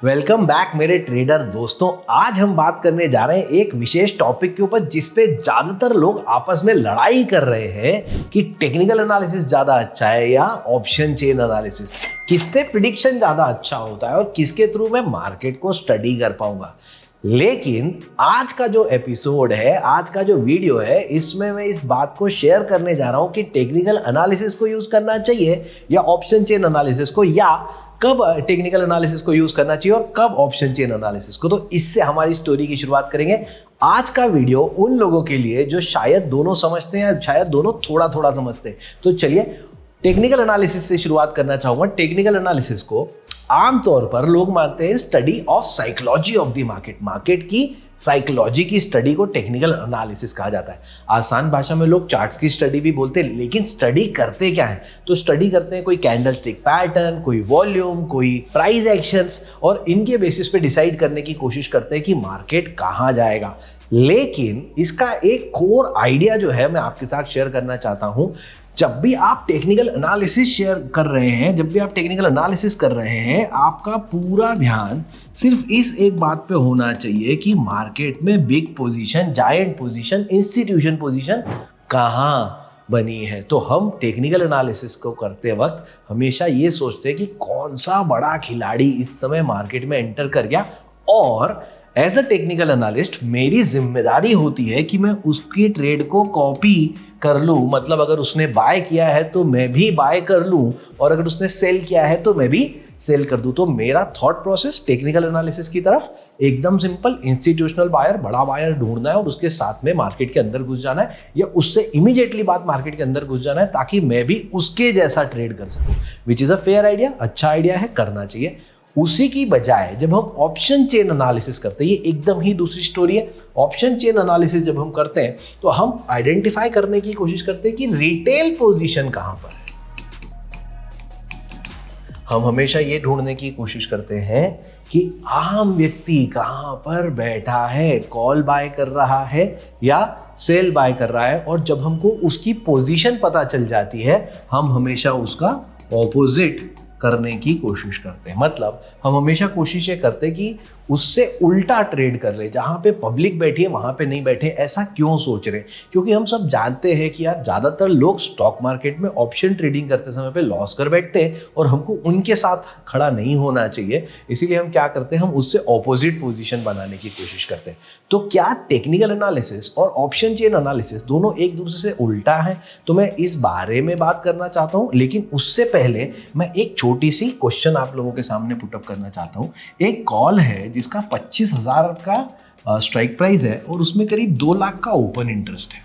Welcome back मेरे trader दोस्तों। आज हम बात करने जा रहे हैं एक विशेष टॉपिक के ऊपर जिस पे ज्यादातर लोग आपस में लड़ाई कर रहे हैं कि टेक्निकल एनालिसिस ज्यादा अच्छा है या ऑप्शन चेन एनालिसिस, किससे प्रिडिक्शन ज्यादा अच्छा होता है और किसके थ्रू मैं मार्केट को स्टडी कर पाऊंगा। लेकिन आज का जो एपिसोड है, आज का जो वीडियो है, इसमें मैं इस बात को शेयर करने जा रहा हूं कि टेक्निकल एनालिसिस को यूज करना चाहिए या ऑप्शन चेन एनालिसिस को, या कब टेक्निकल एनालिसिस को यूज करना चाहिए और कब ऑप्शन चेन एनालिसिस को। तो इससे हमारी स्टोरी की शुरुआत करेंगे। आज का वीडियो उन लोगों के लिए जो शायद दोनों समझते हैं या शायद दोनों थोड़ा थोड़ा समझते हैं। तो चलिए टेक्निकल एनालिसिस से शुरुआत करना चाहूंगा। टेक्निकल एनालिसिस को आमतौर पर लोग मानते हैं study of psychology of the market. Market की साइकोलॉजी की स्टडी को टेक्निकल एनालिसिस कहा जाता है। आसान भाषा में लोग चार्ट्स की स्टडी भी बोलते हैं, लेकिन स्टडी करते क्या है? तो स्टडी करते हैं कोई कैंडलस्टिक पैटर्न, कोई वॉल्यूम, कोई प्राइस एक्शंस, और इनके बेसिस पे डिसाइड करने की कोशिश करते हैं कि मार्केट कहाँ जाएगा। लेकिन इसका एक कोर आइडिया जो है मैं आपके साथ शेयर करना चाहता हूं। जब भी आप टेक्निकल एनालिसिस कर रहे हैं, आपका पूरा ध्यान सिर्फ इस एक बात पे होना चाहिए कि मार्केट में big position, giant position, institution position कहाँ बनी है। तो हम टेक्निकल एनालिसिस को करते वक्त हमेशा ये सोचते हैं कि कौन सा बड़ा खिलाड़ी इस समय मार्केट में एंटर कर गया, और एज अ टेक्निकल एनालिस्ट मेरी जिम्मेदारी होती है कि मैं उसकी ट्रेड को कॉपी कर लूँ। मतलब अगर उसने बाय किया है तो मैं भी बाय कर लूँ, और अगर उसने सेल किया है तो मैं भी सेल कर दूँ। तो मेरा थॉट प्रोसेस टेक्निकल एनालिसिस की तरफ एकदम सिंपल, इंस्टीट्यूशनल बायर, बड़ा बायर ढूंढना है और उसके साथ में मार्केट के अंदर घुस जाना है, या उससे इमीडिएटली बाद मार्केट के अंदर घुस जाना है, ताकि मैं भी उसके जैसा ट्रेड कर सकूँ। Which is a fair idea, अच्छा आइडिया है, करना चाहिए। उसी की बजाय जब हम ऑप्शन चेन एनालिसिस करते हैं, ये एकदम ही दूसरी स्टोरी है। ऑप्शन चेन एनालिसिस जब हम करते हैं तो हम आइडेंटिफाई करने की कोशिश करते हैं कि रिटेल पोजीशन कहां पर है। हम हमेशा ये ढूंढने की कोशिश करते हैं कि आम व्यक्ति कहां पर बैठा है, कॉल बाय कर रहा है या सेल बाय कर रहा है। और जब हमको उसकी पोजीशन पता चल जाती है, हम हमेशा उसका ऑपोजिट करने की कोशिश करते हैं। मतलब हम हमेशा कोशिश ये करते हैं कि उससे उल्टा ट्रेड कर ले। जहां पे पब्लिक बैठी है वहां पे नहीं बैठे। ऐसा क्यों सोच रहे? क्योंकि हम सब जानते हैं कि यार ज्यादातर लोग स्टॉक मार्केट में ऑप्शन ट्रेडिंग करते समय पे लॉस कर बैठते हैं, और हमको उनके साथ खड़ा नहीं होना चाहिए। इसीलिए हम क्या करते हैं, हम उससे ऑपोजिट पोजीशन बनाने की कोशिश करते हैं। तो क्या टेक्निकल एनालिसिस और ऑप्शन चेन एनालिसिस दोनों एक दूसरे से उल्टा है? तो मैं इस बारे में बात करना चाहता हूं, लेकिन उससे पहले मैं एक छोटी सी क्वेश्चन आप लोगों के सामने पुटअप करना चाहता हूं। एक कॉल है जिसका 25,000 का स्ट्राइक प्राइस है और उसमें करीब 2 लाख का ओपन इंटरेस्ट है।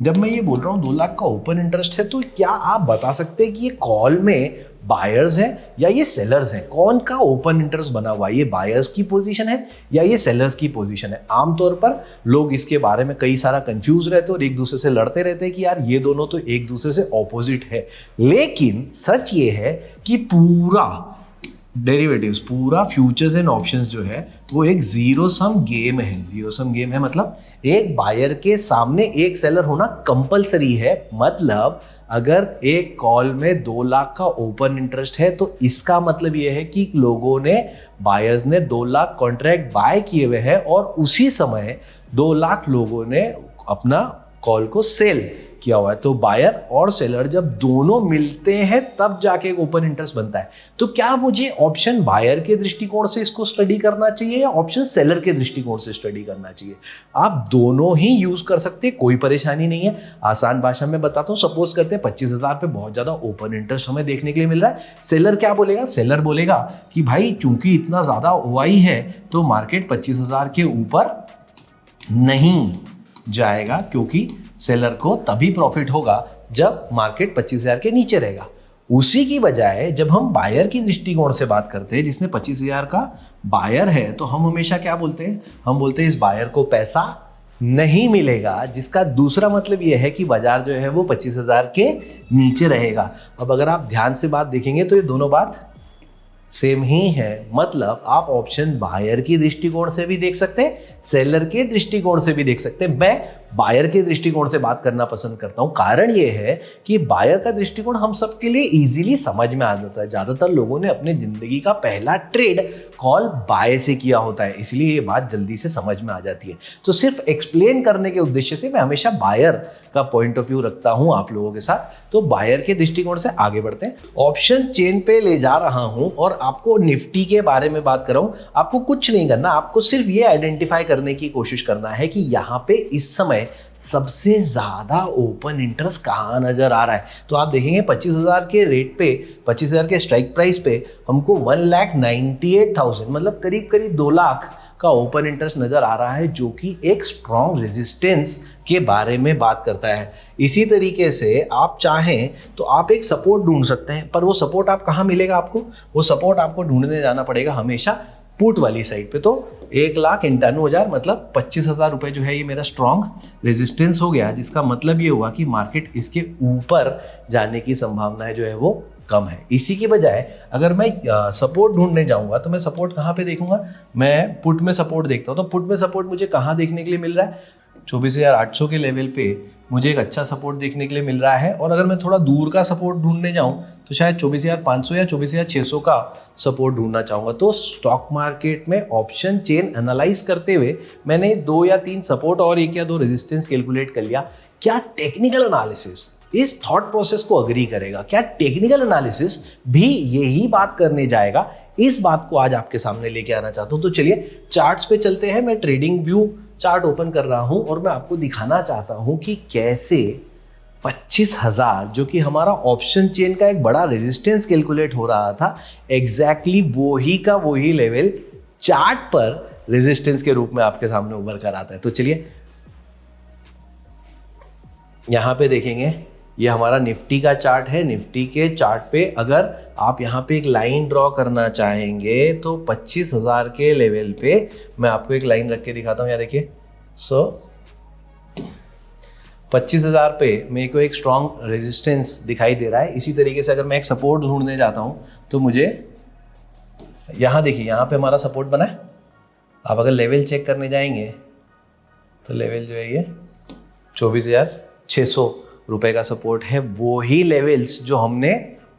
जब मैं ये बोल रहा हूँ 2 लाख का ओपन इंटरेस्ट है, तो क्या आप बता सकते हैं कि ये कॉल में बायर्स हैं या ये सेलर्स हैं? कौन का ओपन इंटरेस्ट बना हुआ है? ये बायर्स की पोजीशन है या ये सेलर्स की पोजीशन है? आमतौर पर लोग इसके बारे में कई सारा कंफ्यूज रहते हैं और एक दूसरे से लड़ते रहते हैं कि यार ये दोनों तो एक दूसरे से ऑपोजिट है। लेकिन सच ये है कि पूरा डेरिवेटिव्स, पूरा फ्यूचर्स एंड ऑप्शंस जो है वो एक जीरो सम गेम है। जीरो सम गेम है मतलब एक बायर के सामने एक सेलर होना कंपलसरी है। मतलब अगर एक कॉल में 2 लाख का ओपन इंटरेस्ट है तो इसका मतलब ये है कि लोगों ने, बायर्स ने 2 लाख कॉन्ट्रैक्ट बाय किए हुए हैं, और उसी समय 2 लाख लोगों ने अपना कॉल को सेल किया हुआ है। तो बायर और सेलर जब दोनों मिलते हैं तब जाके एक ओपन इंटरेस्ट बनता है। तो क्या मुझे ऑप्शन बायर के दृष्टिकोण से इसको स्टडी करना चाहिए या ऑप्शन सेलर के दृष्टिकोण से स्टडी करना चाहिए? आप दोनों ही यूज कर सकते हैं, कोई परेशानी नहीं है। आसान भाषा में बताता हूं, सपोज करते हैं 25,000 पे बहुत ज्यादा ओपन इंटरेस्ट हमें देखने के लिए मिल रहा है। सेलर क्या बोलेगा? सेलर बोलेगा कि भाई चूंकि इतना ज्यादा ओआई है तो मार्केट 25,000 के ऊपर नहीं जाएगा, क्योंकि सेलर को तभी प्रॉफिट होगा जब मार्केट 25,000 के नीचे रहेगा। उसी की बजाय जब हम बायर की दृष्टिकोण से बात करते हैं, जिसने 25,000 का बायर है, तो हम हमेशा क्या बोलते हैं? हम बोलते हैं इस बायर को पैसा नहीं मिलेगा, जिसका दूसरा मतलब यह है कि बाजार जो है वो 25,000 के नीचे रहेगा। अब अगर आप ध्यान से बात देखेंगे तो ये दोनों बात सेम ही है। मतलब आप ऑप्शन बायर की दृष्टिकोण से भी देख सकते हैं, सेलर के दृष्टिकोण से भी देख सकते हैं। मैं बायर के दृष्टिकोण से बात करना पसंद करता हूँ। कारण ये है कि बायर का दृष्टिकोण हम सबके लिए इजीली समझ में आ जाता है। ज़्यादातर लोगों ने अपने ज़िंदगी का पहला ट्रेड कॉल बाय से किया होता है, इसलिए ये बात जल्दी से समझ में आ जाती है। तो सिर्फ एक्सप्लेन करने के उद्देश्य से मैं हमेशा बायर का पॉइंट ऑफ व्यू रखता हूँ आप लोगों के साथ। तो बायर के दृष्टिकोण से आगे बढ़ते हैं। ऑप्शन चेन पे ले जा रहा हूँ और आपको निफ्टी के बारे में बात कर रहा हूँ। आपको कुछ नहीं करना, आपको सिर्फ ये आइडेंटिफाई करने की कोशिश करना है कि यहाँ पे इस समय सबसे ज्यादा ओपन इंटरेस्ट कहाँ नजर आ रहा है। तो आप देखेंगे 25,000 के रेट पे, 25,000 के स्ट्राइक प्राइस पे हमको 1,98,000 मतलब करीब करीब 2 लाख का ओपन इंटरेस्ट नजर आ रहा है, जो कि एक स्ट्रॉन्ग रेजिस्टेंस के बारे में बात करता है। इसी तरीके से आप चाहें तो आप एक सपोर्ट ढूंढ सकते हैं, पर वो सपोर्ट आप कहाँ मिलेगा आपको? वो सपोर्ट आपको ढूंढने जाना पड़ेगा हमेशा पुट वाली साइड पे। तो 1,91,000 मतलब 25,000 रुपये जो है ये मेरा स्ट्रॉन्ग रेजिस्टेंस हो गया, जिसका मतलब ये हुआ कि मार्केट इसके ऊपर जाने की संभावनाएं जो है वो कम है। इसी की बजाय अगर मैं सपोर्ट ढूंढने जाऊंगा तो मैं सपोर्ट कहाँ पे देखूंगा? मैं पुट में सपोर्ट देखता हूँ। तो पुट में सपोर्ट मुझे कहाँ देखने के लिए मिल रहा है? 24,800 के लेवल पे मुझे एक अच्छा सपोर्ट देखने के लिए मिल रहा है। और अगर मैं थोड़ा दूर का सपोर्ट ढूंढने जाऊं तो शायद 24,500 या 24,600 का सपोर्ट ढूंढना चाहूँगा। तो स्टॉक मार्केट में ऑप्शन चेन एनालाइज करते हुए मैंने 2 या 3 सपोर्ट और 1 या 2 रेजिस्टेंस कैलकुलेट कर लिया। क्या टेक्निकल एनालिसिस इस थॉट प्रोसेस को अग्री करेगा? क्या टेक्निकल एनालिसिस भी यही बात करने जाएगा? इस बात को आज आपके सामने लेके आना चाहता हूं। तो चलिए चार्ट्स पे चलते हैं। मैं ट्रेडिंग व्यू चार्ट ओपन कर रहा हूं और मैं आपको दिखाना चाहता हूं कि कैसे 25,000 जो कि हमारा ऑप्शन चेन का एक बड़ा रेजिस्टेंस कैलकुलेट हो रहा था, एग्जैक्टली वही का वही लेवल चार्ट पर रेजिस्टेंस के रूप में आपके सामने उभर कर आता है। तो चलिए यहां पे देखेंगे, ये हमारा निफ्टी का चार्ट है। निफ्टी के चार्ट पे अगर आप यहाँ पे एक लाइन ड्रॉ करना चाहेंगे तो 25,000 के लेवल पे मैं आपको एक लाइन रख के दिखाता हूँ। यहाँ देखिए, 25,000 पे मेरे को एक स्ट्रॉन्ग रेजिस्टेंस दिखाई दे रहा है। इसी तरीके से अगर मैं एक सपोर्ट ढूंढने जाता हूँ तो मुझे यहाँ देखिए, यहाँ पे हमारा सपोर्ट बना है। आप अगर लेवल चेक करने जाएंगे तो लेवल जो है ये 24,600 रुपए का सपोर्ट है। वो ही लेवल्स जो हमने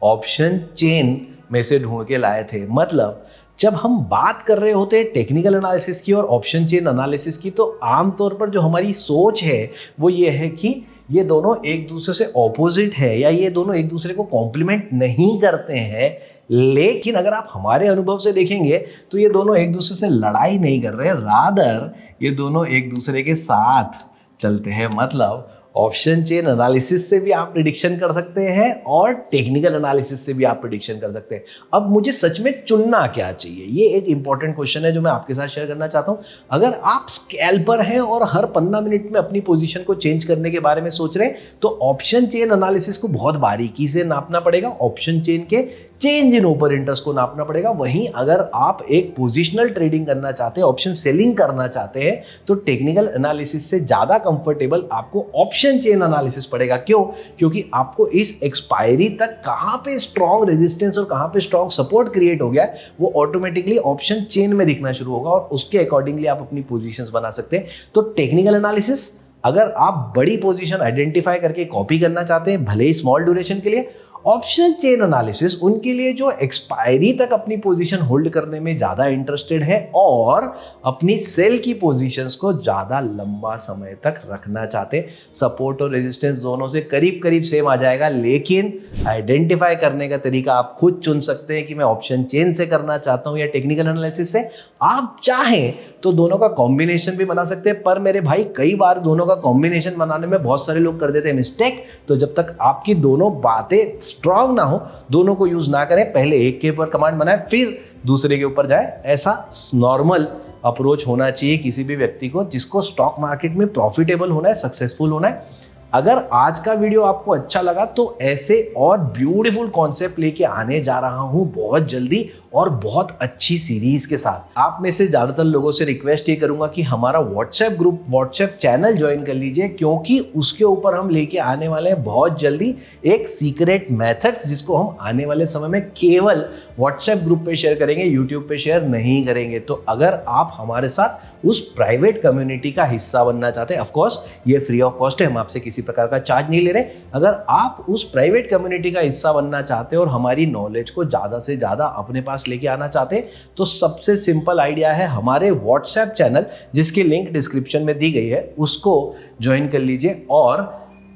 ऑप्शन चेन में से ढूंढ के लाए थे। मतलब जब हम बात कर रहे होते हैं टेक्निकल एनालिसिस की और ऑप्शन चेन एनालिसिस की, तो आमतौर पर जो हमारी सोच है वो ये है कि ये दोनों एक दूसरे से ऑपोजिट है या ये दोनों एक दूसरे को कॉम्प्लीमेंट नहीं करते हैं। लेकिन अगर आप हमारे अनुभव से देखेंगे तो ये दोनों एक दूसरे से लड़ाई नहीं कर रहे, रादर ये दोनों एक दूसरे के साथ चलते हैं। मतलब ऑप्शन चेन एनालिसिस से भी आप प्रिडिक्शन कर सकते हैं और टेक्निकल एनालिसिस से भी आप प्रिडिक्शन कर सकते हैं। अब मुझे सच में चुनना क्या चाहिए, ये एक इंपॉर्टेंट क्वेश्चन है जो मैं आपके साथ शेयर करना चाहता हूं। अगर आप स्कैल्पर हैं और हर 15 मिनट में अपनी पोजीशन को चेंज करने के बारे में सोच रहे हैं तो ऑप्शन चेन एनालिसिस को बहुत बारीकी से नापना पड़ेगा। ऑप्शन चेन के चेंज इन ओपन इंटरेस्ट को नापना पड़ेगा। वहीं अगर आप एक पोजिशनल ट्रेडिंग करना चाहते हैं, ऑप्शन सेलिंग करना चाहते हैं, तो टेक्निकल एनालिसिस से ज्यादा कंफर्टेबल आपको ऑप्शन चेन एनालिसिस पड़ेगा। क्यों? क्योंकि आपको इस एक्सपायरी तक कहां पे स्ट्रॉन्ग रेजिस्टेंस और कहां पे स्ट्रॉन्ग सपोर्ट क्रिएट हो गया है वो ऑटोमेटिकली ऑप्शन चेन में दिखना शुरू होगा और उसके अकॉर्डिंगली आप अपनी पोजीशंस बना सकते हैं। तो टेक्निकल एनालिसिस अगर आप बड़ी पोजीशन आइडेंटिफाई करके कॉपी करना चाहते हैं, भले ही स्मॉल ड्यूरेशन के लिए, ऑप्शन चेन एनालिसिस उनके लिए जो एक्सपायरी तक अपनी पोजीशन होल्ड करने में ज्यादा इंटरेस्टेड है और अपनी सेल की पोजीशंस को ज्यादा लंबा समय तक रखना चाहते हैं। सपोर्ट और रेजिस्टेंस दोनों से करीब करीब सेम आ जाएगा, लेकिन आइडेंटिफाई करने का तरीका आप खुद चुन सकते हैं कि मैं ऑप्शन चेन से करना चाहता हूं या टेक्निकल एनालिसिस से। आप चाहें तो दोनों का कॉम्बिनेशन भी बना सकते हैं, पर मेरे भाई कई बार दोनों का कॉम्बिनेशन बनाने में बहुत सारे लोग कर देते हैं मिस्टेक। तो जब तक आपकी दोनों बातें स्ट्रांग ना हो, दोनों को यूज ना करें। पहले एक के ऊपर कमांड बनाए फिर दूसरे के ऊपर जाए। ऐसा नॉर्मल अप्रोच होना चाहिए किसी भी व्यक्ति को जिसको स्टॉक मार्केट में प्रॉफिटेबल होना है, सक्सेसफुल होना है। अगर आज का वीडियो आपको अच्छा लगा तो ऐसे और ब्यूटीफुल कॉन्सेप्ट लेके आने जा रहा हूं बहुत जल्दी। और बहुत अच्छी सीरीज के साथ। आप में से ज्यादातर लोगों से रिक्वेस्ट ये करूंगा कि हमारा WhatsApp group, WhatsApp channel join कर लीजिए, क्योंकि उसके ऊपर हम लेके आने वाले हैं बहुत जल्दी एक सीक्रेट मेथड्स, जिसको हम आने वाले समय में केवल व्हाट्सएप ग्रुप पे शेयर करेंगे, यूट्यूब पे शेयर नहीं करेंगे। तो अगर आप हमारे साथ उस प्राइवेट कम्युनिटी का हिस्सा बनना चाहते हैं, ऑफ कोर्स ये फ्री ऑफ कॉस्ट है, हम आपसे किसी प्रकार का चार्ज नहीं ले रहे। अगर आप उस प्राइवेट कम्युनिटी का हिस्सा बनना चाहते हैं और हमारी नॉलेज को ज़्यादा से ज़्यादा अपने पास लेके आना चाहते हैं, तो सबसे सिंपल आइडिया है हमारे व्हाट्सएप चैनल, जिसकी लिंक डिस्क्रिप्शन में दी गई है, उसको ज्वाइन कर लीजिए और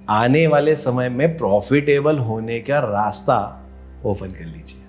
आने वाले समय में प्रॉफिटेबल होने का रास्ता ओपन कर लीजिए।